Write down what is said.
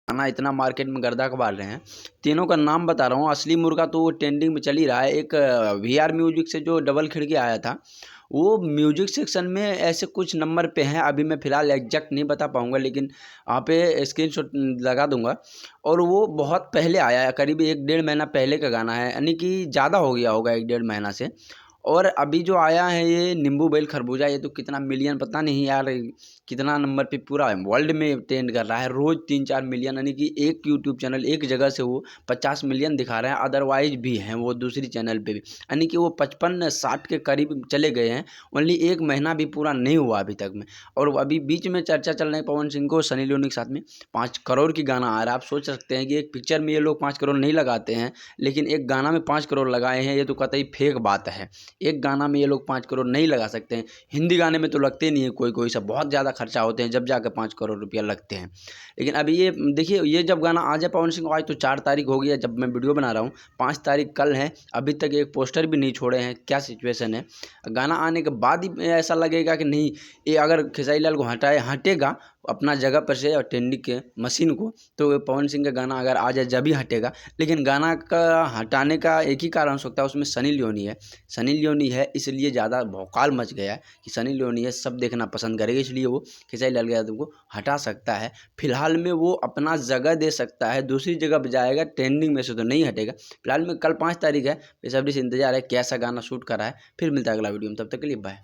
गाना इतना मार्केट में गर्दा कबाल रहे हैं। तीनों का नाम बता रहा हूँ। असली मुर्गा तो वो ट्रेंडिंग में चल ही रहा है। एक VR म्यूजिक से जो डबल खिड़की आया था, वो म्यूजिक सेक्शन में ऐसे कुछ नंबर पे हैं। अभी मैं फ़िलहाल एग्जैक्ट नहीं बता पाऊँगा, लेकिन वहाँ पे स्क्रीनशॉट लगा दूंगा। और वो बहुत पहले आया है, करीब 1-1.5 महीना पहले का गाना है, यानी कि ज़्यादा हो गया होगा 1-1.5 महीना से। और अभी जो आया है ये नींबू बेल खरबूजा, ये तो कितना मिलियन पता नहीं यार, कितना नंबर पे पूरा वर्ल्ड में ट्रेंड कर रहा है। रोज़ 3-4 मिलियन, यानी कि एक यूट्यूब चैनल एक जगह से वो 50 मिलियन दिखा रहे हैं। अदरवाइज भी हैं वो दूसरी चैनल पे भी, यानी कि वो 55-60 के करीब चले गए हैं। ओनली 1 महीना भी पूरा नहीं हुआ अभी तक में। और अभी बीच में चर्चा चल रही है पवन सिंह को सनी लियोनी के साथ में 5 करोड़ की गाना आ रहा है। आप सोच सकते हैं कि एक पिक्चर में ये लोग 5 करोड़ नहीं लगाते हैं, लेकिन एक गाना में 5 करोड़ लगाए हैं। ये तो कतई फेक बात है। एक गाना में ये लोग 5 करोड़ नहीं लगा सकते हैं। हिंदी गाने में तो लगते नहीं है, कोई कोई सब बहुत ज़्यादा खर्चा होते हैं, जब जाकर 5 करोड़ रुपया लगते हैं। लेकिन अभी ये देखिए, ये जब गाना आ जाए पवन सिंह को, आज तो 4 तारीख हो गई है जब मैं वीडियो बना रहा हूँ, 5 तारीख कल है, अभी तक एक पोस्टर भी नहीं छोड़े हैं। क्या सिचुएशन है? गाना आने के बाद ही ऐसा लगेगा कि नहीं, ये अगर खेसारी लाल को हटेगा अपना जगह पर से और ट्रेंडिंग के मशीन को, तो पवन सिंह का गाना अगर आ जाए जब ही हटेगा। लेकिन गाना का हटाने का एक ही कारण हो सकता है, उसमें सनी लियोनी है। सनी लियोनी है इसलिए ज़्यादा भौकाल मच गया है कि सनी लियोनी है, सब देखना पसंद करेगा, इसलिए वो खेसारी लाल यादव को हटा सकता है। फिलहाल में वो अपना जगह दे सकता है, दूसरी जगह पर जाएगा, ट्रेंडिंग में से तो नहीं हटेगा। फिलहाल में कल 5 तारीख है, बेसब्री से इंतजार है कैसा गाना शूट करा है। फिर मिलता है अगला वीडियो में, तब तक के लिए बाय।